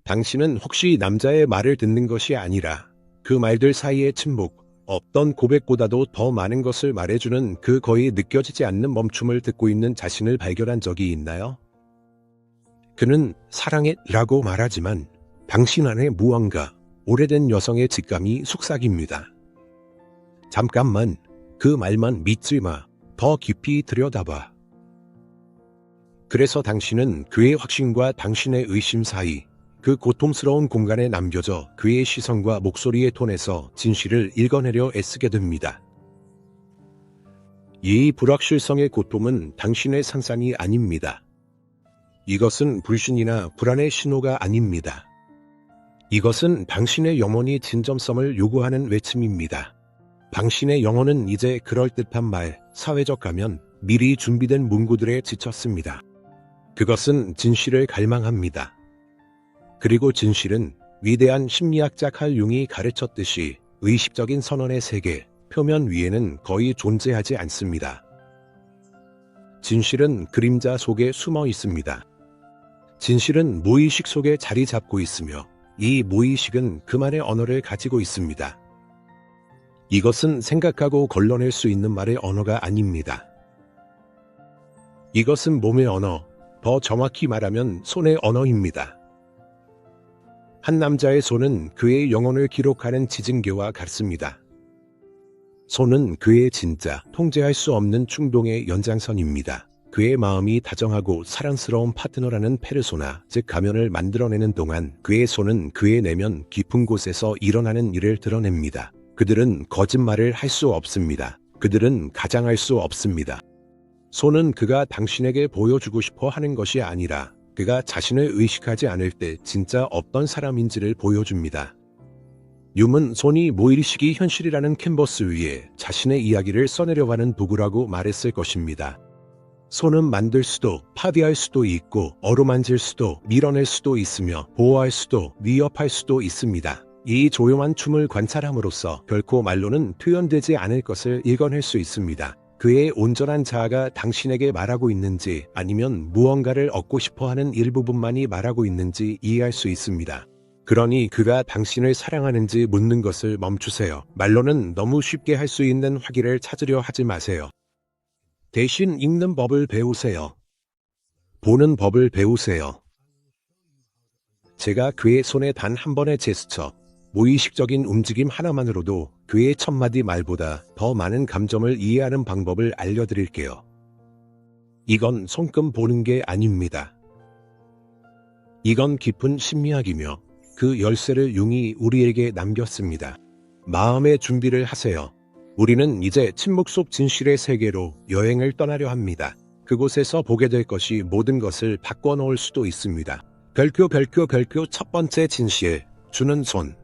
당신은 혹시 남자의 말을 듣는 것이 아니라 그 말들 사이의 침묵, 어떤 고백보다도 더 많은 것을 말해주는 그 거의 느껴지지 않는 멈춤을 듣고 있는 자신을 발견한 적이 있나요? 그는 사랑해 라고 말하지만 당신 안에 무언가 오래된 여성의 직감이 속삭입니다. 잠깐만, 그 말만 믿지 마. 더 깊이 들여다봐. 그래서 당신은 그의 확신과 당신의 의심 사이, 그 고통스러운 공간에 남겨져 그의 시선과 목소리의 톤에서 진실을 읽어내려 애쓰게 됩니다. 이 불확실성의 고통은 당신의 상상이 아닙니다. 이것은 불신이나 불안의 신호가 아닙니다. 이것은 당신의 영혼이 진정성을 요구하는 외침입니다. 당신의 영혼은 이제 그럴듯한 말, 사회적 가면, 미리 준비된 문구들에 지쳤습니다. 그것은 진실을 갈망합니다. 그리고 진실은 위대한 심리학자 칼 융이 가르쳤듯이 의식적인 선언의 세계, 표면 위에는 거의 존재하지 않습니다. 진실은 그림자 속에 숨어 있습니다. 진실은 무의식 속에 자리 잡고 있으며 이 무의식은 그만의 언어를 가지고 있습니다. 이것은 생각하고 걸러낼 수 있는 말의 언어가 아닙니다. 이것은 몸의 언어, 더 정확히 말하면 손의 언어입니다. 한 남자의 손은 그의 영혼을 기록하는 지진계와 같습니다. 손은 그의 진짜, 통제할 수 없는 충동의 연장선입니다. 그의 마음이 다정하고 사랑스러운 파트너라는 페르소나, 즉 가면을 만들어내는 동안 그의 손은 그의 내면 깊은 곳에서 일어나는 일을 드러냅니다. 그들은 거짓말을 할 수 없습니다. 그들은 가장할 수 없습니다. 손은 그가 당신에게 보여주고 싶어 하는 것이 아니라 그가 자신을 의식하지 않을 때 진짜 어떤 사람인지를 보여줍니다. 윰은 손이 무의식이 현실이라는 캔버스 위에 자신의 이야기를 써내려가는 도구라고 말했을 것입니다. 손은 만들 수도, 파괴할 수도 있고 어루만질 수도, 밀어낼 수도 있으며 보호할 수도, 위협할 수도 있습니다. 이 조용한 춤을 관찰함으로써 결코 말로는 표현되지 않을 것을 읽어낼 수 있습니다. 그의 온전한 자아가 당신에게 말하고 있는지 아니면 무언가를 얻고 싶어하는 일부분만이 말하고 있는지 이해할 수 있습니다. 그러니 그가 당신을 사랑하는지 묻는 것을 멈추세요. 말로는 너무 쉽게 할 수 있는 확인을 찾으려 하지 마세요. 대신 읽는 법을 배우세요. 보는 법을 배우세요. 제가 그의 손에 단 한 번의 제스처, 무의식적인 움직임 하나만으로도 그의 첫마디 말보다 더 많은 감정을 이해하는 방법을 알려드릴게요. 이건 손금 보는 게 아닙니다. 이건 깊은 심리학이며 그 열쇠를 융이 우리에게 남겼습니다. 마음의 준비를 하세요. 우리는 이제 침묵 속 진실의 세계로 여행을 떠나려 합니다. 그곳에서 보게 될 것이 모든 것을 바꿔놓을 수도 있습니다. 별표 첫 번째 진실, 주는 손.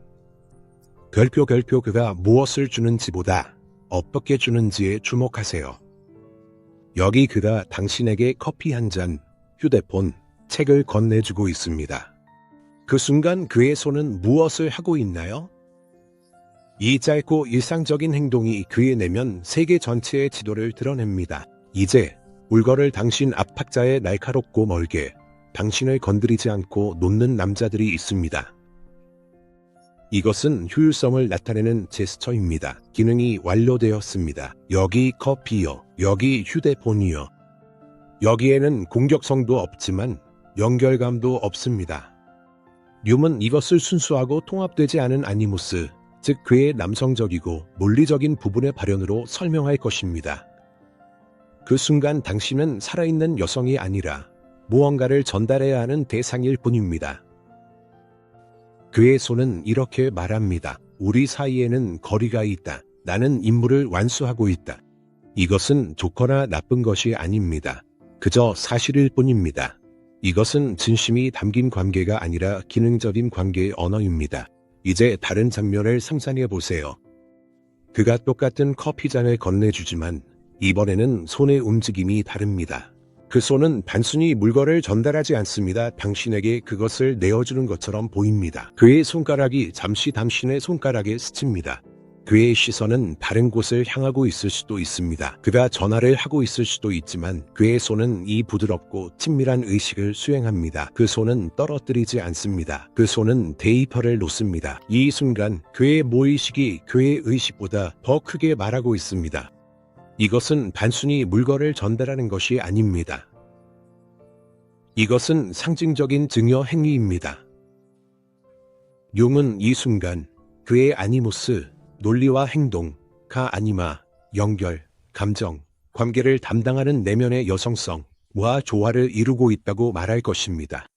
별표 그가 무엇을 주는지보다 어떻게 주는지에 주목하세요. 여기 그가 당신에게 커피 한 잔, 휴대폰, 책을 건네주고 있습니다. 그 순간 그의 손은 무엇을 하고 있나요? 이 짧고 일상적인 행동이 그의 내면 세계 전체의 지도를 드러냅니다. 이제 울거를 당신 압박자에 날카롭고 멀게 당신을 건드리지 않고 놓는 남자들이 있습니다. 이것은 효율성을 나타내는 제스처입니다. 기능이 완료되었습니다. 여기 커피요. 여기 휴대폰이요. 여기에는 공격성도 없지만 연결감도 없습니다. 뜰은 이것을 순수하고 통합되지 않은 아니무스, 즉 그의 남성적이고 논리적인 부분의 발현으로 설명할 것입니다. 그 순간 당신은 살아있는 여성이 아니라 무언가를 전달해야 하는 대상일 뿐입니다. 그의 손은 이렇게 말합니다. 우리 사이에는 거리가 있다. 나는 임무를 완수하고 있다. 이것은 좋거나 나쁜 것이 아닙니다. 그저 사실일 뿐입니다. 이것은 진심이 담긴 관계가 아니라 기능적인 관계의 언어입니다. 이제 다른 장면을 상상해 보세요. 그가 똑같은 커피잔을 건네주지만 이번에는 손의 움직임이 다릅니다. 그 손은 단순히 물건을 전달하지 않습니다. 당신에게 그것을 내어주는 것처럼 보입니다. 그의 손가락이 잠시 당신의 손가락에 스칩니다. 그의 시선은 다른 곳을 향하고 있을 수도 있습니다. 그가 전화를 하고 있을 수도 있지만 그의 손은 이 부드럽고 친밀한 의식을 수행합니다. 그 손은 떨어뜨리지 않습니다. 그 손은 데이터를 놓습니다. 이 순간 그의 무의식이 그의 의식보다 더 크게 말하고 있습니다. 이것은 단순히 물건을 전달하는 것이 아닙니다. 이것은 상징적인 증여 행위입니다. 융은 이 순간 그의 아니모스, 논리와 행동, 가 아니마, 연결, 감정, 관계를 담당하는 내면의 여성성과 조화를 이루고 있다고 말할 것입니다.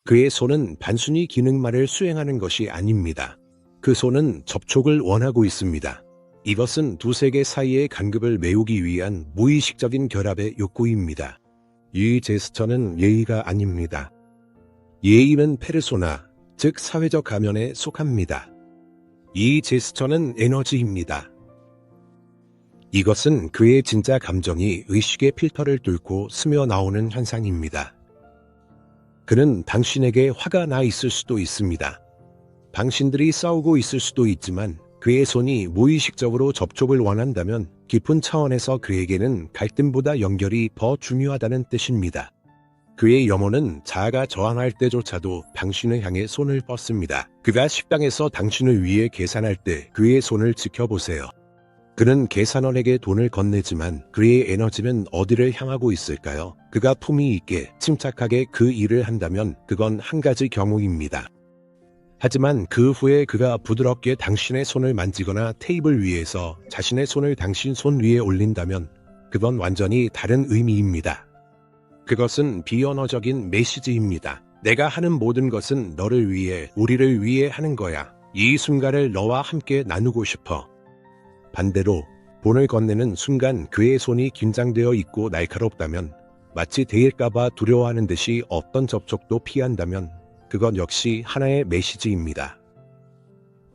그의 손은 단순히 기능만을 수행하는 것이 아닙니다. 그 손은 접촉을 원하고 있습니다. 이것은 두 세계 사이의 간극을 메우기 위한 무의식적인 결합의 욕구입니다. 이 제스처는 예의가 아닙니다. 예의는 페르소나, 즉 사회적 가면에 속합니다. 이 제스처는 에너지입니다. 이것은 그의 진짜 감정이 의식의 필터를 뚫고 스며 나오는 현상입니다. 그는 당신에게 화가 나 있을 수도 있습니다. 당신들이 싸우고 있을 수도 있지만 그의 손이 무의식적으로 접촉을 원한다면 깊은 차원에서 그에게는 갈등보다 연결이 더 중요하다는 뜻입니다. 그의 염원은 자아가 저항할 때조차도 당신을 향해 손을 뻗습니다. 그가 식당에서 당신을 위해 계산할 때 그의 손을 지켜보세요. 그는 계산원에게 돈을 건네지만 그의 에너지는 어디를 향하고 있을까요? 그가 품위 있게 침착하게 그 일을 한다면 그건 한 가지 경우입니다. 하지만 그 후에 그가 부드럽게 당신의 손을 만지거나 테이블 위에서 자신의 손을 당신 손 위에 올린다면 그건 완전히 다른 의미입니다. 그것은 비언어적인 메시지입니다. 내가 하는 모든 것은 너를 위해, 우리를 위해 하는 거야. 이 순간을 너와 함께 나누고 싶어. 반대로 돈을 건네는 순간 그의 손이 긴장되어 있고 날카롭다면, 마치 데일까봐 두려워하는 듯이 어떤 접촉도 피한다면 그건 역시 하나의 메시지입니다.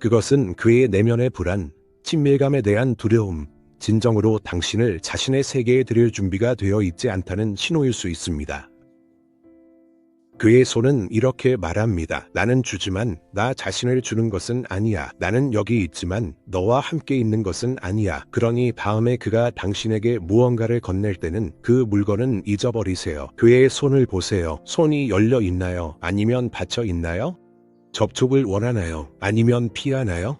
그것은 그의 내면의 불안, 친밀감에 대한 두려움, 진정으로 당신을 자신의 세계에 들일 준비가 되어 있지 않다는 신호일 수 있습니다. 그의 손은 이렇게 말합니다. 나는 주지만 나 자신을 주는 것은 아니야. 나는 여기 있지만 너와 함께 있는 것은 아니야. 그러니 다음에 그가 당신에게 무언가를 건넬 때는 그 물건은 잊어버리세요. 그의 손을 보세요. 손이 열려 있나요? 아니면 닫혀 있나요? 접촉을 원하나요? 아니면 피하나요?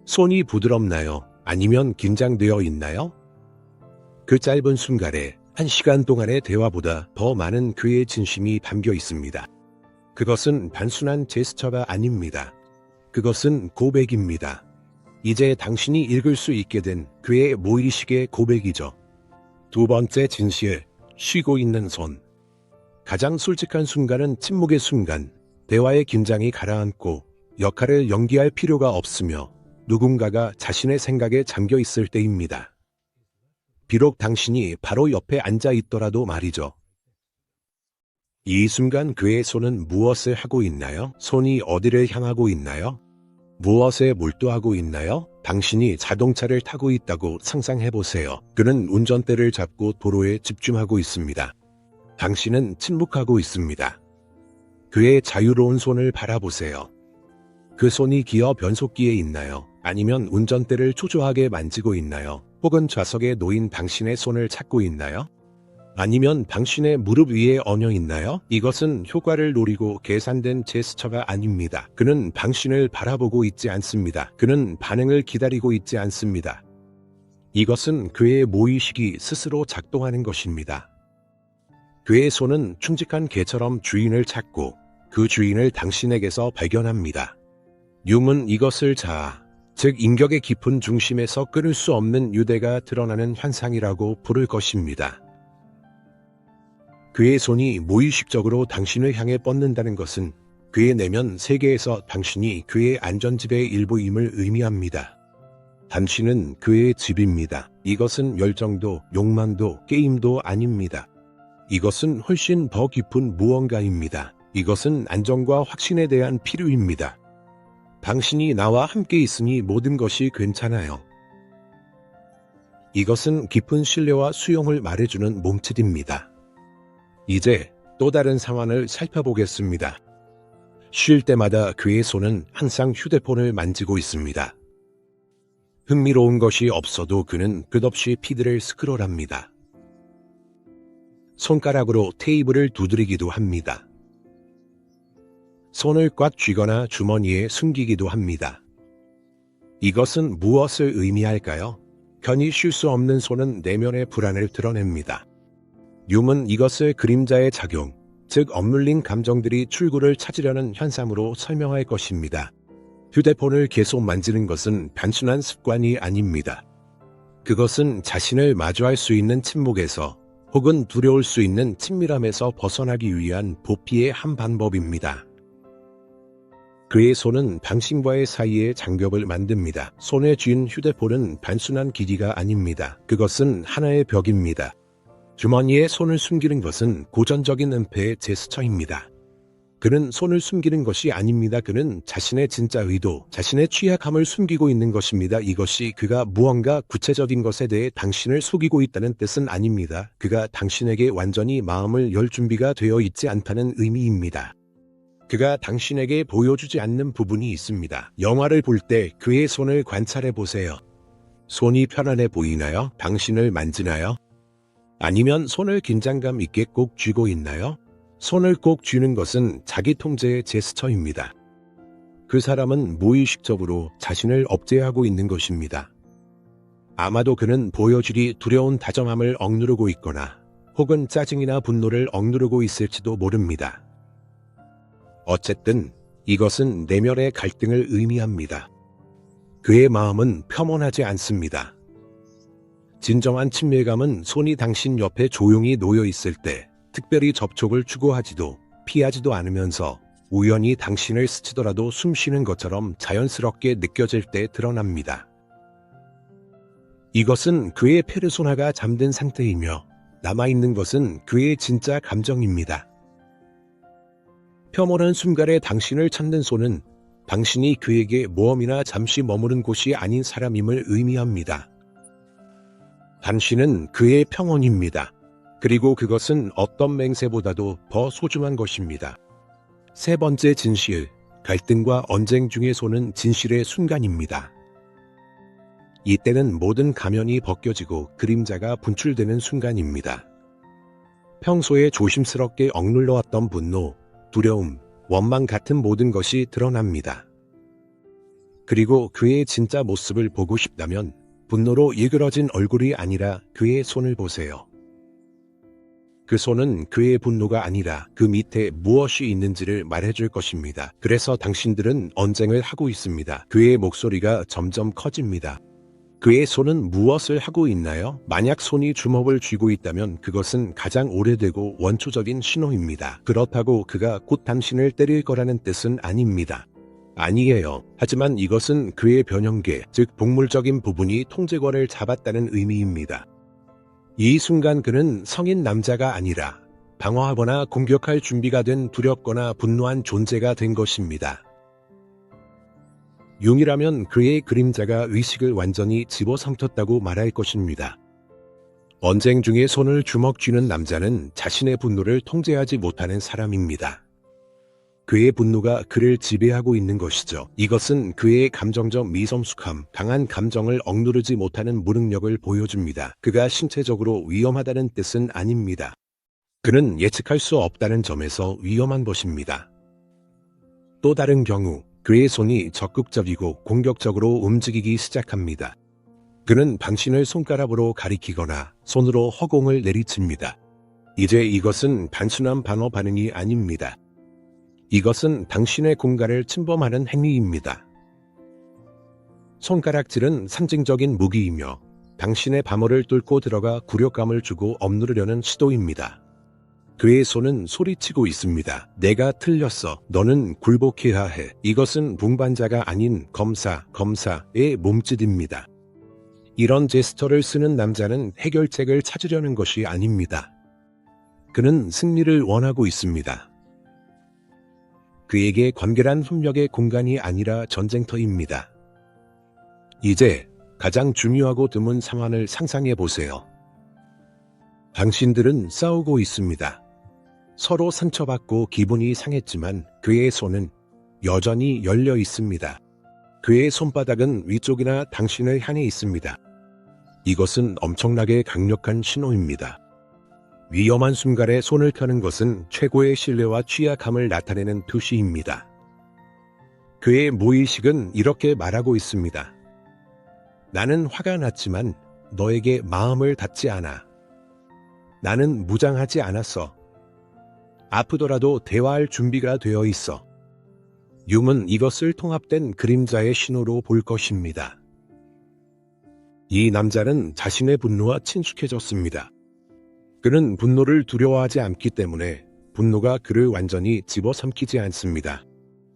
손이 부드럽나요? 아니면 긴장되어 있나요? 그 짧은 순간에 1시간 동안의 대화보다 더 많은 그의 진심이 담겨 있습니다. 그것은 단순한 제스처가 아닙니다. 그것은 고백입니다. 이제 당신이 읽을 수 있게 된 그의 무의식의 고백이죠. 두 번째 진실, 쉬고 있는 손. 가장 솔직한 순간은 침묵의 순간, 대화의 긴장이 가라앉고 역할을 연기할 필요가 없으며 누군가가 자신의 생각에 잠겨 있을 때입니다. 비록 당신이 바로 옆에 앉아 있더라도 말이죠. 이 순간 그의 손은 무엇을 하고 있나요? 손이 어디를 향하고 있나요? 무엇에 몰두하고 있나요? 당신이 자동차를 타고 있다고 상상해 보세요. 그는 운전대를 잡고 도로에 집중하고 있습니다. 당신은 침묵하고 있습니다. 그의 자유로운 손을 바라보세요. 그 손이 기어 변속기에 있나요? 아니면 운전대를 초조하게 만지고 있나요? 혹은 좌석에 놓인 당신의 손을 찾고 있나요? 아니면 당신의 무릎 위에 얹어 있나요? 이것은 효과를 노리고 계산된 제스처가 아닙니다. 그는 당신을 바라보고 있지 않습니다. 그는 반응을 기다리고 있지 않습니다. 이것은 그의 무의식이 스스로 작동하는 것입니다. 그의 손은 충직한 개처럼 주인을 찾고 그 주인을 당신에게서 발견합니다. 융은 이것을 자아, 즉 인격의 깊은 중심에서 끊을 수 없는 유대가 드러나는 현상이라고 부를 것입니다. 그의 손이 무의식적으로 당신을 향해 뻗는다는 것은 그의 내면 세계에서 당신이 그의 안전지대의 일부임을 의미합니다. 당신은 그의 집입니다. 이것은 열정도, 욕망도, 게임도 아닙니다. 이것은 훨씬 더 깊은 무언가입니다. 이것은 안정과 확신에 대한 필요입니다. 당신이 나와 함께 있으니 모든 것이 괜찮아요. 이것은 깊은 신뢰와 수용을 말해주는 몸짓입니다. 이제 또 다른 상황을 살펴보겠습니다. 쉴 때마다 그의 손은 항상 휴대폰을 만지고 있습니다. 흥미로운 것이 없어도 그는 끝없이 피드를 스크롤합니다. 손가락으로 테이블을 두드리기도 합니다. 손을 꽉 쥐거나 주머니에 숨기기도 합니다. 이것은 무엇을 의미할까요? 편히 쉴 수 없는 손은 내면의 불안을 드러냅니다. 윰은 이것을 그림자의 작용, 즉 억눌린 감정들이 출구를 찾으려는 현상으로 설명할 것입니다. 휴대폰을 계속 만지는 것은 단순한 습관이 아닙니다. 그것은 자신을 마주할 수 있는 침묵에서 혹은 두려울 수 있는 친밀함에서 벗어나기 위한 도피의 한 방법입니다. 그의 손은 당신과의 사이에 장벽을 만듭니다. 손에 쥔 휴대폰은 단순한 기기가 아닙니다. 그것은 하나의 벽입니다. 주머니에 손을 숨기는 것은 고전적인 은폐의 제스처입니다. 그는 손을 숨기는 것이 아닙니다. 그는 자신의 진짜 의도, 자신의 취약함을 숨기고 있는 것입니다. 이것이 그가 무언가 구체적인 것에 대해 당신을 속이고 있다는 뜻은 아닙니다. 그가 당신에게 완전히 마음을 열 준비가 되어 있지 않다는 의미입니다. 그가 당신에게 보여주지 않는 부분이 있습니다. 영화를 볼 때 그의 손을 관찰해 보세요. 손이 편안해 보이나요? 당신을 만지나요? 아니면 손을 긴장감 있게 꼭 쥐고 있나요? 손을 꼭 쥐는 것은 자기 통제의 제스처입니다. 그 사람은 무의식적으로 자신을 억제하고 있는 것입니다. 아마도 그는 보여주기 두려운 다정함을 억누르고 있거나 혹은 짜증이나 분노를 억누르고 있을지도 모릅니다. 어쨌든 이것은 내면의 갈등을 의미합니다. 그의 마음은 평온하지 않습니다. 진정한 친밀감은 손이 당신 옆에 조용히 놓여 있을 때 특별히 접촉을 추구하지도 피하지도 않으면서 우연히 당신을 스치더라도 숨쉬는 것처럼 자연스럽게 느껴질 때 드러납니다. 이것은 그의 페르소나가 잠든 상태이며 남아있는 것은 그의 진짜 감정입니다. 평온한 순간에 당신을 찾는 손은 당신이 그에게 모험이나 잠시 머무른 곳이 아닌 사람임을 의미합니다. 당신은 그의 평온입니다. 그리고 그것은 어떤 맹세보다도 더 소중한 것입니다. 세 번째 진실, 갈등과 언쟁 중의 손은 진실의 순간입니다. 이때는 모든 가면이 벗겨지고 그림자가 분출되는 순간입니다. 평소에 조심스럽게 억눌러왔던 분노, 두려움, 원망 같은 모든 것이 드러납니다. 그리고 그의 진짜 모습을 보고 싶다면 분노로 일그러진 얼굴이 아니라 그의 손을 보세요. 그 손은 그의 분노가 아니라 그 밑에 무엇이 있는지를 말해줄 것입니다. 그래서 당신들은 언쟁을 하고 있습니다. 그의 목소리가 점점 커집니다. 그의 손은 무엇을 하고 있나요? 만약 손이 주먹을 쥐고 있다면 그것은 가장 오래되고 원초적인 신호입니다. 그렇다고 그가 곧 당신을 때릴 거라는 뜻은 아닙니다. 아니에요. 하지만 이것은 그의 변형계, 즉 동물적인 부분이 통제권을 잡았다는 의미입니다. 이 순간 그는 성인 남자가 아니라 방어하거나 공격할 준비가 된 두렵거나 분노한 존재가 된 것입니다. 융이라면 그의 그림자가 의식을 완전히 집어삼켰다고 말할 것입니다. 언쟁 중에 손을 주먹 쥐는 남자는 자신의 분노를 통제하지 못하는 사람입니다. 그의 분노가 그를 지배하고 있는 것이죠. 이것은 그의 감정적 미성숙함, 강한 감정을 억누르지 못하는 무능력을 보여줍니다. 그가 신체적으로 위험하다는 뜻은 아닙니다. 그는 예측할 수 없다는 점에서 위험한 것입니다. 또 다른 경우, 그의 손이 적극적이고 공격적으로 움직이기 시작합니다. 그는 당신을 손가락으로 가리키거나 손으로 허공을 내리칩니다. 이제 이것은 단순한 방어 반응이 아닙니다. 이것은 당신의 공간을 침범하는 행위입니다. 손가락질은 상징적인 무기이며 당신의 방어를 뚫고 들어가 굴욕감을 주고 억누르려는 시도입니다. 그의 손은 소리치고 있습니다. 내가 틀렸어. 너는 굴복해야 해. 이것은 분반자가 아닌 검사의 몸짓입니다. 이런 제스처를 쓰는 남자는 해결책을 찾으려는 것이 아닙니다. 그는 승리를 원하고 있습니다. 그에게 관계란 협력의 공간이 아니라 전쟁터입니다. 이제 가장 중요하고 드문 상황을 상상해 보세요. 당신들은 싸우고 있습니다. 서로 상처받고 기분이 상했지만 그의 손은 여전히 열려 있습니다. 그의 손바닥은 위쪽이나 당신을 향해 있습니다. 이것은 엄청나게 강력한 신호입니다. 위험한 순간에 손을 펴는 것은 최고의 신뢰와 취약함을 나타내는 표시입니다. 그의 무의식은 이렇게 말하고 있습니다. 나는 화가 났지만 너에게 마음을 닫지 않아. 나는 무장하지 않았어. 아프더라도 대화할 준비가 되어 있어. 융은 이것을 통합된 그림자의 신호로 볼 것입니다. 이 남자는 자신의 분노와 친숙해졌습니다. 그는 분노를 두려워하지 않기 때문에 분노가 그를 완전히 집어삼키지 않습니다.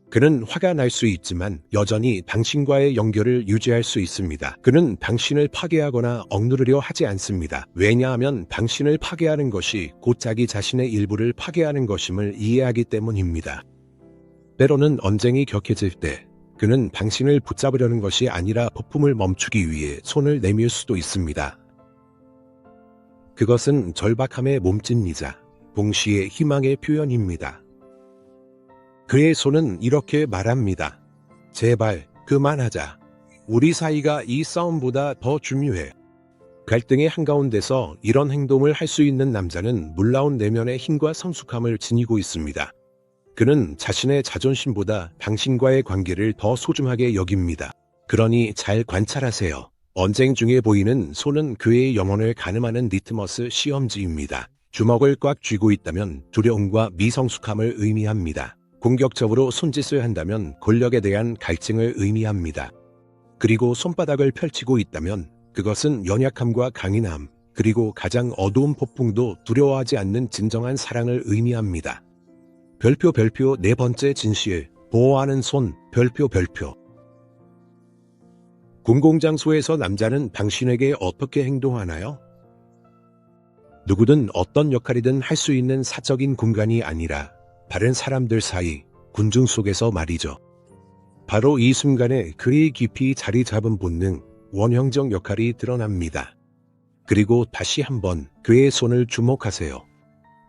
그는 화가 날 수 있지만 여전히 당신과의 연결을 유지할 수 있습니다. 그는 당신을 파괴하거나 억누르려 하지 않습니다. 왜냐하면 당신을 파괴하는 것이 곧 자기 자신의 일부를 파괴하는 것임을 이해하기 때문입니다. 때로는 언쟁이 격해질 때 그는 당신을 붙잡으려는 것이 아니라 폭풍을 멈추기 위해 손을 내밀 수도 있습니다. 그것은 절박함의 몸짓이자 동시에 희망의 표현입니다. 그의 손은 이렇게 말합니다. 제발 그만하자. 우리 사이가 이 싸움보다 더 중요해. 갈등의 한가운데서 이런 행동을 할 수 있는 남자는 놀라운 내면의 힘과 성숙함을 지니고 있습니다. 그는 자신의 자존심보다 당신과의 관계를 더 소중하게 여깁니다. 그러니 잘 관찰하세요. 언쟁 중에 보이는 손은 그의 영혼을 가늠하는 리트머스 시험지입니다. 주먹을 꽉 쥐고 있다면 두려움과 미성숙함을 의미합니다. 공격적으로 손짓을 한다면 권력에 대한 갈증을 의미합니다. 그리고 손바닥을 펼치고 있다면 그것은 연약함과 강인함, 그리고 가장 어두운 폭풍도 두려워하지 않는 진정한 사랑을 의미합니다. 별표 네 번째 진실, 보호하는 손, 별표. 공공장소에서 남자는 당신에게 어떻게 행동하나요? 누구든 어떤 역할이든 할 수 있는 사적인 공간이 아니라 다른 사람들 사이, 군중 속에서 말이죠. 바로 이 순간에 그의 깊이 자리 잡은 본능, 원형적 역할이 드러납니다. 그리고 다시 한번 그의 손을 주목하세요.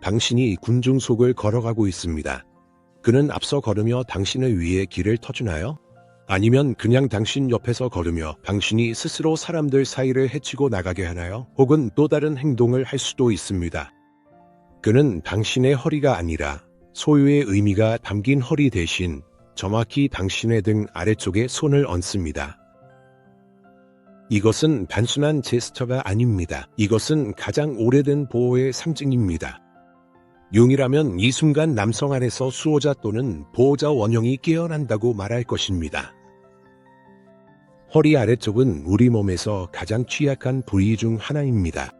당신이 군중 속을 걸어가고 있습니다. 그는 앞서 걸으며 당신을 위해 길을 터주나요? 아니면 그냥 당신 옆에서 걸으며 당신이 스스로 사람들 사이를 헤치고 나가게 하나요? 혹은 또 다른 행동을 할 수도 있습니다. 그는 당신의 허리가 아니라 소유의 의미가 담긴 허리 대신 정확히 당신의 등 아래쪽에 손을 얹습니다. 이것은 단순한 제스처가 아닙니다. 이것은 가장 오래된 보호의 상징입니다. 융이라면 이 순간 남성 안에서 수호자 또는 보호자 원형이 깨어난다고 말할 것입니다. 허리 아래쪽은 우리 몸에서 가장 취약한 부위 중 하나입니다.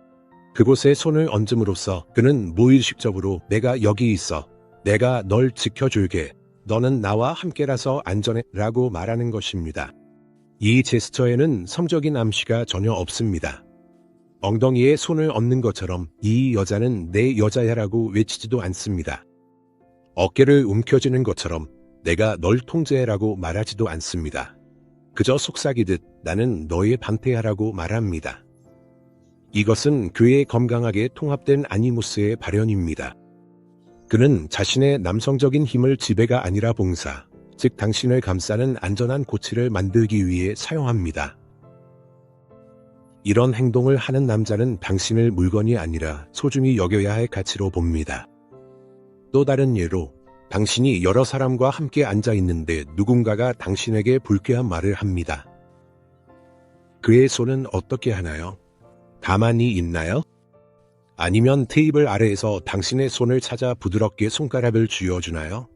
그곳에 손을 얹음으로써 그는 무의식적으로 내가 여기 있어. 내가 널 지켜줄게. 너는 나와 함께라서 안전해 라고 말하는 것입니다. 이 제스처에는 성적인 암시가 전혀 없습니다. 엉덩이에 손을 얹는 것처럼 이 여자는 내 여자야라고 외치지도 않습니다. 어깨를 움켜쥐는 것처럼 내가 널 통제해라고 말하지도 않습니다. 그저 속삭이듯 나는 너의 방패야라고 말합니다. 이것은 그의 건강하게 통합된 아니무스의 발현입니다. 그는 자신의 남성적인 힘을 지배가 아니라 봉사, 즉 당신을 감싸는 안전한 고치를 만들기 위해 사용합니다. 이런 행동을 하는 남자는 당신을 물건이 아니라 소중히 여겨야 할 가치로 봅니다. 또 다른 예로 당신이 여러 사람과 함께 앉아 있는데 누군가가 당신에게 불쾌한 말을 합니다. 그의 손은 어떻게 하나요? 가만히 있나요? 아니면 테이블 아래에서 당신의 손을 찾아 부드럽게 손가락을 쥐어주나요?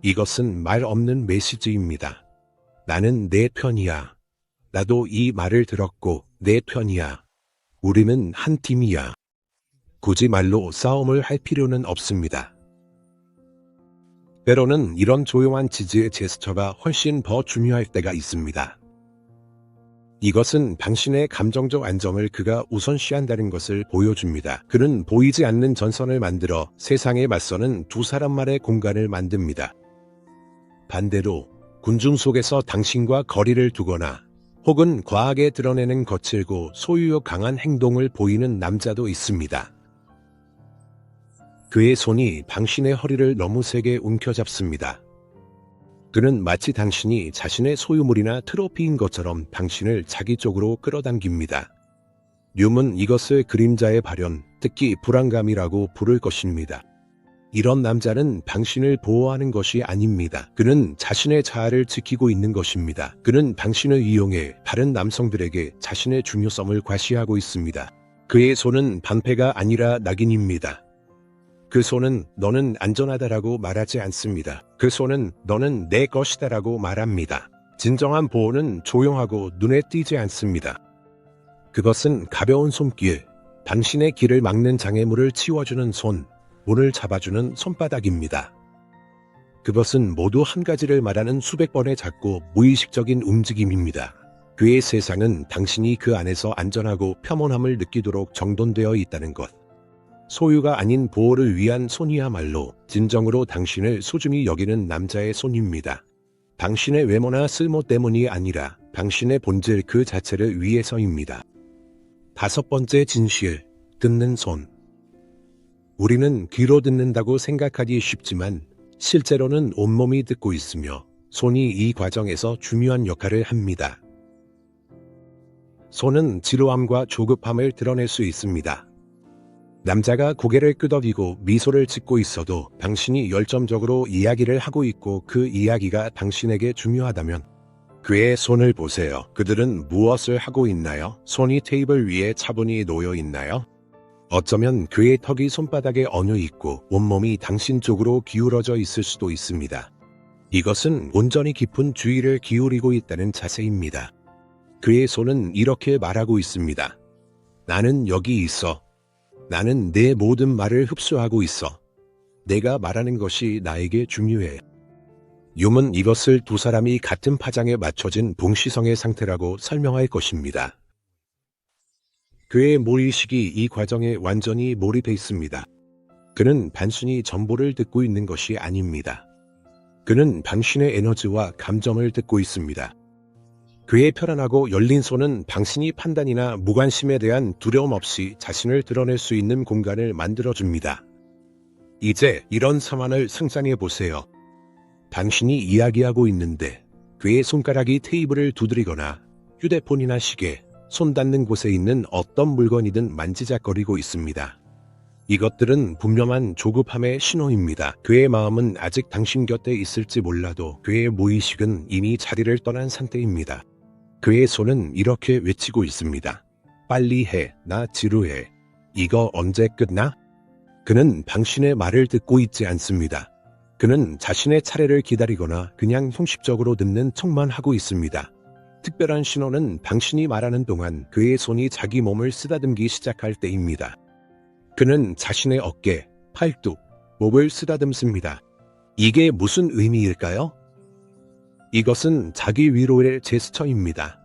이것은 말 없는 메시지입니다. 나는 내 편이야. 나도 이 말을 들었고 내 편이야. 우리는 한 팀이야. 굳이 말로 싸움을 할 필요는 없습니다. 때로는 이런 조용한 지지의 제스처가 훨씬 더 중요할 때가 있습니다. 이것은 당신의 감정적 안정을 그가 우선시한다는 것을 보여줍니다. 그는 보이지 않는 전선을 만들어 세상에 맞서는 두 사람만의 공간을 만듭니다. 반대로 군중 속에서 당신과 거리를 두거나 혹은 과하게 드러내는 거칠고 소유욕 강한 행동을 보이는 남자도 있습니다. 그의 손이 당신의 허리를 너무 세게 움켜잡습니다. 그는 마치 당신이 자신의 소유물이나 트로피인 것처럼 당신을 자기 쪽으로 끌어당깁니다. 뮨은 이것을 그림자의 발현, 특히 불안감이라고 부를 것입니다. 이런 남자는 당신을 보호하는 것이 아닙니다. 그는 자신의 자아를 지키고 있는 것입니다. 그는 당신을 이용해 다른 남성들에게 자신의 중요성을 과시하고 있습니다. 그의 손은 방패가 아니라 낙인입니다. 그 손은 너는 안전하다라고 말하지 않습니다. 그 손은 너는 내 것이다라고 말합니다. 진정한 보호는 조용하고 눈에 띄지 않습니다. 그것은 가벼운 손길, 당신의 길을 막는 장애물을 치워주는 손, 문을 잡아주는 손바닥입니다. 그것은 모두 한 가지를 말하는 수백 번의 작고 무의식적인 움직임입니다. 그의 세상은 당신이 그 안에서 안전하고 평온함을 느끼도록 정돈되어 있다는 것. 소유가 아닌 보호를 위한 손이야말로 진정으로 당신을 소중히 여기는 남자의 손입니다. 당신의 외모나 쓸모 때문이 아니라 당신의 본질 그 자체를 위해서입니다. 5번째 진실, 듣는 손. 우리는 귀로 듣는다고 생각하기 쉽지만 실제로는 온몸이 듣고 있으며 손이 이 과정에서 중요한 역할을 합니다. 손은 지루함과 조급함을 드러낼 수 있습니다. 남자가 고개를 끄덕이고 미소를 짓고 있어도 당신이 열정적으로 이야기를 하고 있고 그 이야기가 당신에게 중요하다면 그의 손을 보세요. 그들은 무엇을 하고 있나요? 손이 테이블 위에 차분히 놓여 있나요? 어쩌면 그의 턱이 손바닥에 얹어 있고 온몸이 당신 쪽으로 기울어져 있을 수도 있습니다. 이것은 온전히 깊은 주의를 기울이고 있다는 자세입니다. 그의 손은 이렇게 말하고 있습니다. 나는 여기 있어. 나는 내 모든 말을 흡수하고 있어. 내가 말하는 것이 나에게 중요해. 뮨은 이것을 두 사람이 같은 파장에 맞춰진 동시성의 상태라고 설명할 것입니다. 그의 무의식이 이 과정에 완전히 몰입해 있습니다. 그는 단순히 정보를 듣고 있는 것이 아닙니다. 그는 당신의 에너지와 감정을 듣고 있습니다. 그의 편안하고 열린 손은 당신이 판단이나 무관심에 대한 두려움 없이 자신을 드러낼 수 있는 공간을 만들어줍니다. 이제 이런 상황을 상상해 보세요. 당신이 이야기하고 있는데 그의 손가락이 테이블을 두드리거나 휴대폰이나 시계, 손 닿는 곳에 있는 어떤 물건이든 만지작거리고 있습니다. 이것들은 분명한 조급함의 신호입니다. 그의 마음은 아직 당신 곁에 있을지 몰라도 그의 무의식은 이미 자리를 떠난 상태입니다. 그의 손은 이렇게 외치고 있습니다. 빨리 해, 나 지루해. 이거 언제 끝나? 그는 당신의 말을 듣고 있지 않습니다. 그는 자신의 차례를 기다리거나 그냥 형식적으로 듣는 척만 하고 있습니다. 특별한 신호는 당신이 말하는 동안 그의 손이 자기 몸을 쓰다듬기 시작할 때입니다. 그는 자신의 어깨, 팔뚝, 목을 쓰다듬습니다. 이게 무슨 의미일까요? 이것은 자기 위로의 제스처입니다.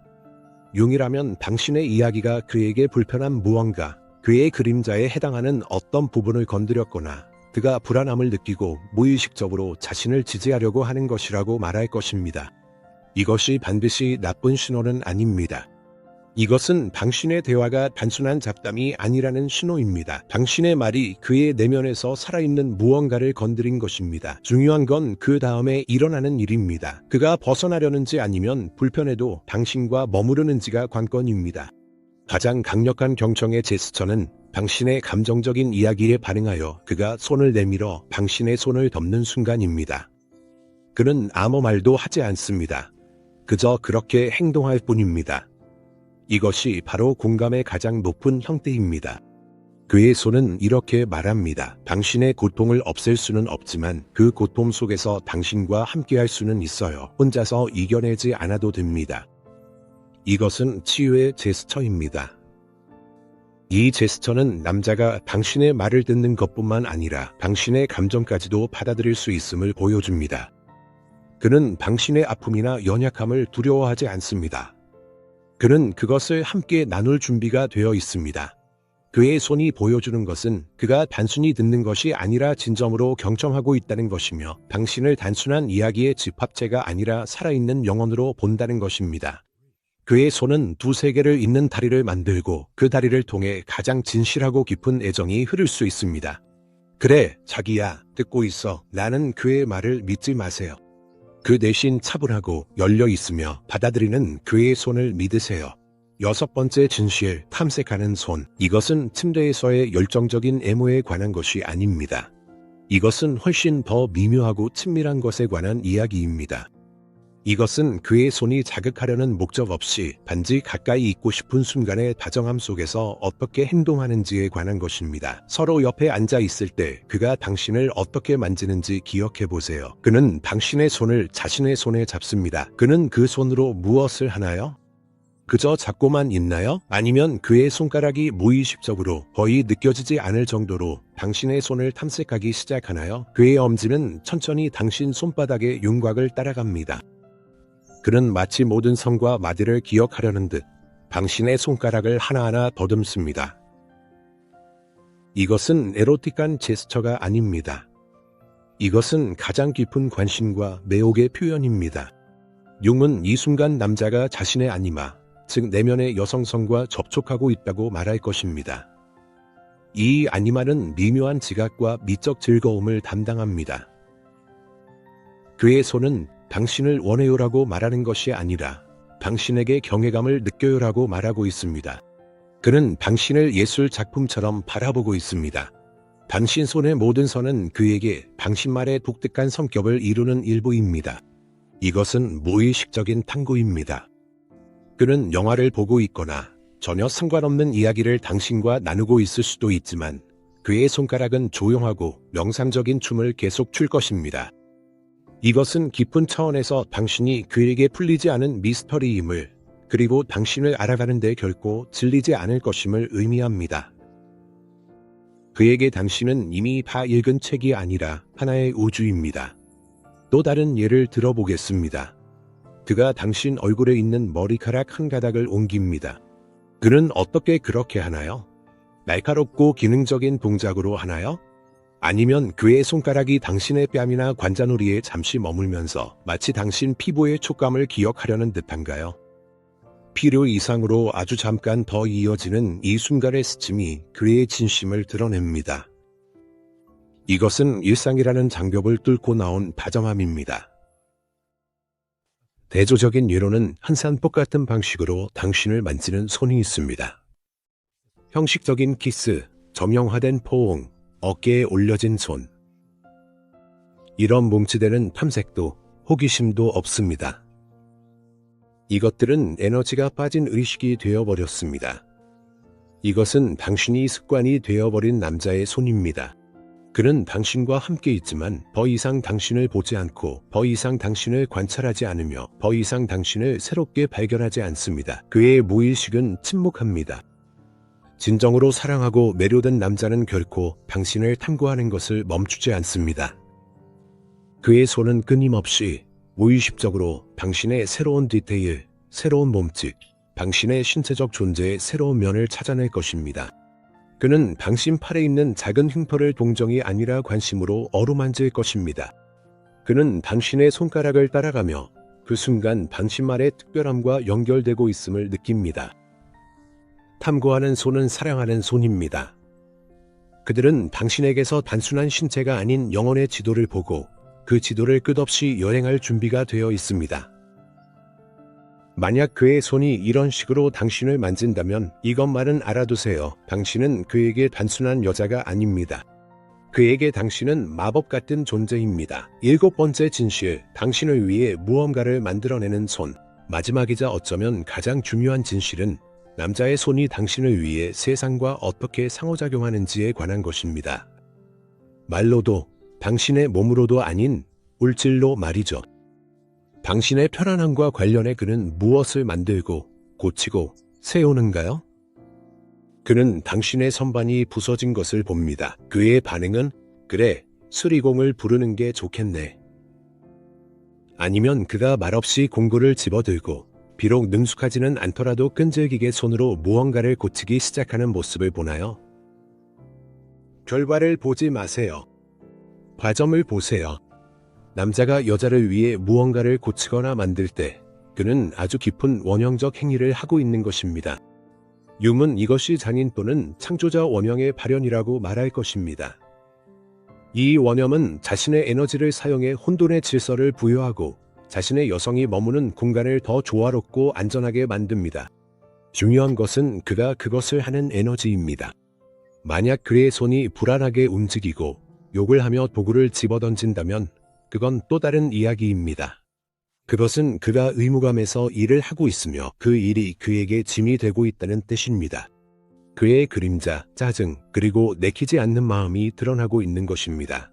융이라면 당신의 이야기가 그에게 불편한 무언가, 그의 그림자에 해당하는 어떤 부분을 건드렸거나 그가 불안함을 느끼고 무의식적으로 자신을 지지하려고 하는 것이라고 말할 것입니다. 이것이 반드시 나쁜 신호는 아닙니다. 이것은 당신의 대화가 단순한 잡담이 아니라는 신호입니다. 당신의 말이 그의 내면에서 살아있는 무언가를 건드린 것입니다. 중요한 건 그 다음에 일어나는 일입니다. 그가 벗어나려는지 아니면 불편해도 당신과 머무르는지가 관건입니다. 가장 강력한 경청의 제스처는 당신의 감정적인 이야기에 반응하여 그가 손을 내밀어 당신의 손을 덮는 순간입니다. 그는 아무 말도 하지 않습니다. 그저 그렇게 행동할 뿐입니다. 이것이 바로 공감의 가장 높은 형태입니다. 그의 손은 이렇게 말합니다. 당신의 고통을 없앨 수는 없지만 그 고통 속에서 당신과 함께할 수는 있어요. 혼자서 이겨내지 않아도 됩니다. 이것은 치유의 제스처입니다. 이 제스처는 남자가 당신의 말을 듣는 것뿐만 아니라 당신의 감정까지도 받아들일 수 있음을 보여줍니다. 그는 당신의 아픔이나 연약함을 두려워하지 않습니다. 그는 그것을 함께 나눌 준비가 되어 있습니다. 그의 손이 보여주는 것은 그가 단순히 듣는 것이 아니라 진정으로 경청하고 있다는 것이며 당신을 단순한 이야기의 집합체가 아니라 살아있는 영혼으로 본다는 것입니다. 그의 손은 두 세계를 잇는 다리를 만들고 그 다리를 통해 가장 진실하고 깊은 애정이 흐를 수 있습니다. 그래, 자기야, 듣고 있어. 라는 그의 말을 믿지 마세요. 그 대신 차분하고 열려 있으며 받아들이는 그의 손을 믿으세요. 6번째 진실, 탐색하는 손. 이것은 침대에서의 열정적인 애모에 관한 것이 아닙니다. 이것은 훨씬 더 미묘하고 친밀한 것에 관한 이야기입니다. 이것은 그의 손이 자극하려는 목적 없이 단지 가까이 있고 싶은 순간의 다정함 속에서 어떻게 행동하는지에 관한 것입니다. 서로 옆에 앉아 있을 때 그가 당신을 어떻게 만지는지 기억해 보세요. 그는 당신의 손을 자신의 손에 잡습니다. 그는 그 손으로 무엇을 하나요? 그저 잡고만 있나요? 아니면 그의 손가락이 무의식적으로 거의 느껴지지 않을 정도로 당신의 손을 탐색하기 시작하나요? 그의 엄지는 천천히 당신 손바닥의 윤곽을 따라갑니다. 그는 마치 모든 성과 마디를 기억하려는 듯 당신의 손가락을 하나하나 더듬습니다. 이것은 에로틱한 제스처가 아닙니다. 이것은 가장 깊은 관심과 매혹의 표현입니다. 융은 이 순간 남자가 자신의 아니마, 즉 내면의 여성성과 접촉하고 있다고 말할 것입니다. 이 아니마는 미묘한 지각과 미적 즐거움을 담당합니다. 그의 손은 당신을 원해요라고 말하는 것이 아니라 당신에게 경외감을 느껴요라고 말하고 있습니다. 그는 당신을 예술 작품처럼 바라보고 있습니다. 당신 손의 모든 선은 그에게 당신만의 독특한 성격을 이루는 일부입니다. 이것은 무의식적인 탐구입니다. 그는 영화를 보고 있거나 전혀 상관없는 이야기를 당신과 나누고 있을 수도 있지만 그의 손가락은 조용하고 명상적인 춤을 계속 출 것입니다. 이것은 깊은 차원에서 당신이 그에게 풀리지 않은 미스터리임을, 그리고 당신을 알아가는 데 결코 질리지 않을 것임을 의미합니다. 그에게 당신은 이미 다 읽은 책이 아니라 하나의 우주입니다. 또 다른 예를 들어보겠습니다. 그가 당신 얼굴에 있는 머리카락 한 가닥을 옮깁니다. 그는 어떻게 그렇게 하나요? 날카롭고 기능적인 동작으로 하나요? 아니면 그의 손가락이 당신의 뺨이나 관자놀이에 잠시 머물면서 마치 당신 피부의 촉감을 기억하려는 듯한가요? 필요 이상으로 아주 잠깐 더 이어지는 이 순간의 스침이 그의 진심을 드러냅니다. 이것은 일상이라는 장벽을 뚫고 나온 다정함입니다. 대조적인 예로는 항상 똑같은 방식으로 당신을 만지는 손이 있습니다. 형식적인 키스, 점형화된 포옹, 어깨에 올려진 손. 이런 뭉치되는 탐색도 호기심도 없습니다. 이것들은 에너지가 빠진 의식이 되어버렸습니다. 이것은 당신이 습관이 되어버린 남자의 손입니다. 그는 당신과 함께 있지만 더 이상 당신을 보지 않고 더 이상 당신을 관찰하지 않으며 더 이상 당신을 새롭게 발견하지 않습니다. 그의 무의식은 침묵합니다. 진정으로 사랑하고 매료된 남자는 결코 당신을 탐구하는 것을 멈추지 않습니다. 그의 손은 끊임없이 무의식적으로 당신의 새로운 디테일, 새로운 몸짓, 당신의 신체적 존재의 새로운 면을 찾아낼 것입니다. 그는 당신 팔에 있는 작은 흉터를 동정이 아니라 관심으로 어루만질 것입니다. 그는 당신의 손가락을 따라가며 그 순간 당신만의 특별함과 연결되고 있음을 느낍니다. 탐구하는 손은 사랑하는 손입니다. 그들은 당신에게서 단순한 신체가 아닌 영혼의 지도를 보고 그 지도를 끝없이 여행할 준비가 되어 있습니다. 만약 그의 손이 이런 식으로 당신을 만진다면 이것만은 알아두세요. 당신은 그에게 단순한 여자가 아닙니다. 그에게 당신은 마법 같은 존재입니다. 7번째 진실, 당신을 위해 무언가를 만들어내는 손. 마지막이자 어쩌면 가장 중요한 진실은 남자의 손이 당신을 위해 세상과 어떻게 상호작용하는지에 관한 것입니다. 말로도, 당신의 몸으로도 아닌 물질로 말이죠. 당신의 편안함과 관련해 그는 무엇을 만들고, 고치고, 세우는가요? 그는 당신의 선반이 부서진 것을 봅니다. 그의 반응은, 그래, 수리공을 부르는 게 좋겠네. 아니면 그가 말없이 공구를 집어들고, 비록 능숙하지는 않더라도 끈질기게 손으로 무언가를 고치기 시작하는 모습을 보나요? 결과를 보지 마세요. 과정을 보세요. 남자가 여자를 위해 무언가를 고치거나 만들 때 그는 아주 깊은 원형적 행위를 하고 있는 것입니다. 융은 이것이 장인 또는 창조자 원형의 발현이라고 말할 것입니다. 이 원형은 자신의 에너지를 사용해 혼돈의 질서를 부여하고 자신의 여성이 머무는 공간을 더 조화롭고 안전하게 만듭니다. 중요한 것은 그가 그것을 하는 에너지입니다. 만약 그의 손이 불안하게 움직이고 욕을 하며 도구를 집어던진다면 그건 또 다른 이야기입니다. 그것은 그가 의무감에서 일을 하고 있으며 그 일이 그에게 짐이 되고 있다는 뜻입니다. 그의 그림자, 짜증, 그리고 내키지 않는 마음이 드러나고 있는 것입니다.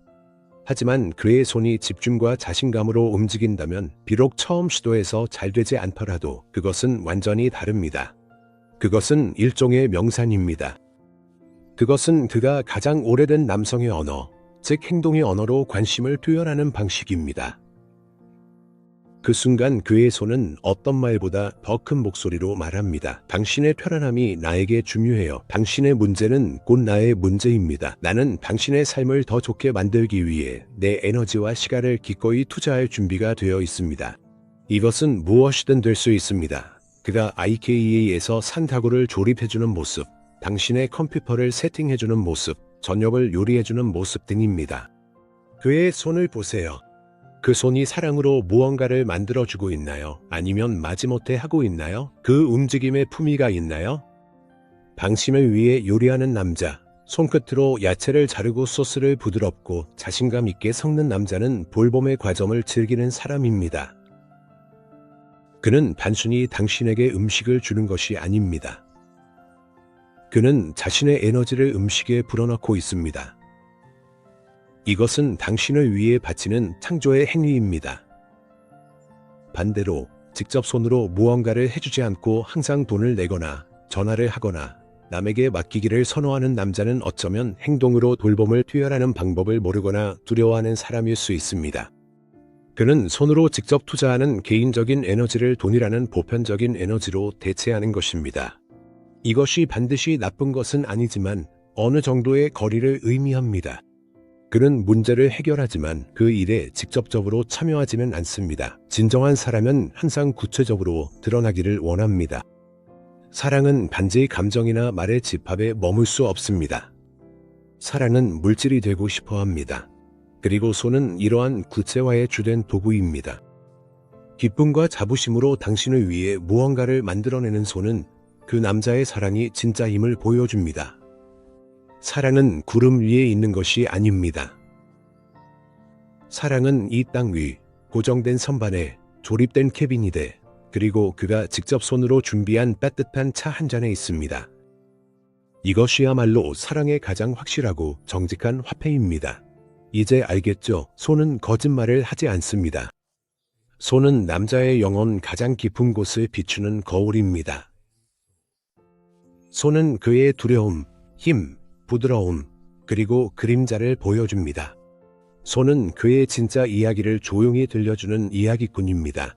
하지만 그의 손이 집중과 자신감으로 움직인다면 비록 처음 시도에서 잘 되지 않더라도 그것은 완전히 다릅니다. 그것은 일종의 명산입니다. 그것은 그가 가장 오래된 남성의 언어, 즉 행동의 언어로 관심을 표현하는 방식입니다. 그 순간 그의 손은 어떤 말보다 더 큰 목소리로 말합니다. 당신의 편안함이 나에게 중요해요. 당신의 문제는 곧 나의 문제입니다. 나는 당신의 삶을 더 좋게 만들기 위해 내 에너지와 시간을 기꺼이 투자할 준비가 되어 있습니다. 이것은 무엇이든 될 수 있습니다. 그가 IKEA에서 산 가구를 조립해주는 모습, 당신의 컴퓨터를 세팅해주는 모습, 저녁을 요리해주는 모습 등입니다. 그의 손을 보세요. 그 손이 사랑으로 무언가를 만들어주고 있나요? 아니면 마지못해 하고 있나요? 그 움직임에 품위가 있나요? 당신을 위해 요리하는 남자, 손끝으로 야채를 자르고 소스를 부드럽고 자신감 있게 섞는 남자는 돌봄의 과정을 즐기는 사람입니다. 그는 단순히 당신에게 음식을 주는 것이 아닙니다. 그는 자신의 에너지를 음식에 불어넣고 있습니다. 이것은 당신을 위해 바치는 창조의 행위입니다. 반대로 직접 손으로 무언가를 해주지 않고 항상 돈을 내거나 전화를 하거나 남에게 맡기기를 선호하는 남자는 어쩌면 행동으로 돌봄을 투여하는 방법을 모르거나 두려워하는 사람일 수 있습니다. 그는 손으로 직접 투자하는 개인적인 에너지를 돈이라는 보편적인 에너지로 대체하는 것입니다. 이것이 반드시 나쁜 것은 아니지만 어느 정도의 거리를 의미합니다. 그는 문제를 해결하지만 그 일에 직접적으로 참여하지는 않습니다. 진정한 사랑은 항상 구체적으로 드러나기를 원합니다. 사랑은 단지 감정이나 말의 집합에 머물 수 없습니다. 사랑은 물질이 되고 싶어 합니다. 그리고 손은 이러한 구체화의 주된 도구입니다. 기쁨과 자부심으로 당신을 위해 무언가를 만들어내는 손은 그 남자의 사랑이 진짜임을 보여줍니다. 사랑은 구름 위에 있는 것이 아닙니다. 사랑은 이 땅 위, 고정된 선반에 조립된 캐비닛 에 그리고 그가 직접 손으로 준비한 따뜻한 차 한 잔에 있습니다. 이것이야말로 사랑의 가장 확실하고 정직한 화폐입니다. 이제 알겠죠? 손은 거짓말을 하지 않습니다. 손은 남자의 영혼 가장 깊은 곳을 비추는 거울입니다. 손은 그의 두려움, 힘, 부드러움, 그리고 그림자를 보여줍니다. 손은 그의 진짜 이야기를 조용히 들려주는 이야기꾼입니다.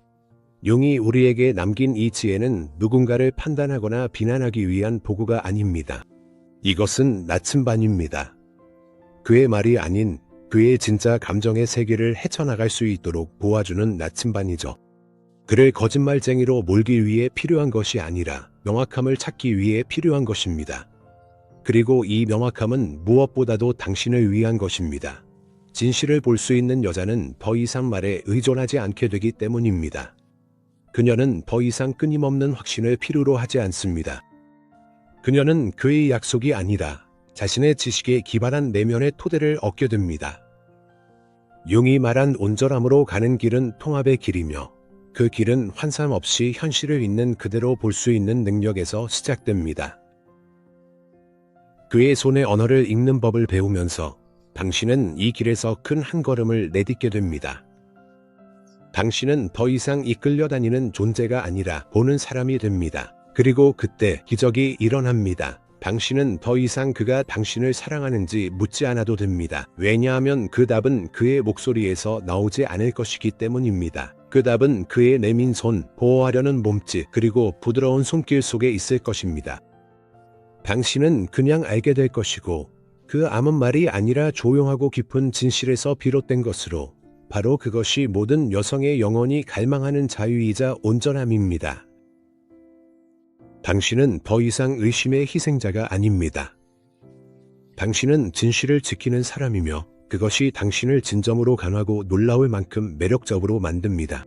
용이 우리에게 남긴 이 지혜는 누군가를 판단하거나 비난하기 위한 도구가 아닙니다. 이것은 나침반입니다. 그의 말이 아닌 그의 진짜 감정의 세계를 헤쳐나갈 수 있도록 도와주는 나침반이죠. 그를 거짓말쟁이로 몰기 위해 필요한 것이 아니라 명확함을 찾기 위해 필요한 것입니다. 그리고 이 명확함은 무엇보다도 당신을 위한 것입니다. 진실을 볼 수 있는 여자는 더 이상 말에 의존하지 않게 되기 때문입니다. 그녀는 더 이상 끊임없는 확신을 필요로 하지 않습니다. 그녀는 그의 약속이 아니라 자신의 지식에 기반한 내면의 토대를 얻게 됩니다. 용이 말한 온전함으로 가는 길은 통합의 길이며 그 길은 환상 없이 현실을 있는 그대로 볼 수 있는 능력에서 시작됩니다. 그의 손의 언어를 읽는 법을 배우면서 당신은 이 길에서 큰 한 걸음을 내딛게 됩니다. 당신은 더 이상 이끌려 다니는 존재가 아니라 보는 사람이 됩니다. 그리고 그때 기적이 일어납니다. 당신은 더 이상 그가 당신을 사랑하는지 묻지 않아도 됩니다. 왜냐하면 그 답은 그의 목소리에서 나오지 않을 것이기 때문입니다. 그 답은 그의 내민 손, 보호하려는 몸짓, 그리고 부드러운 손길 속에 있을 것입니다. 당신은 그냥 알게 될 것이고 그 아무 말이 아니라 조용하고 깊은 진실에서 비롯된 것으로 바로 그것이 모든 여성의 영혼이 갈망하는 자유이자 온전함입니다. 당신은 더 이상 의심의 희생자가 아닙니다. 당신은 진실을 지키는 사람이며 그것이 당신을 진정으로 강하고 놀라울 만큼 매력적으로 만듭니다.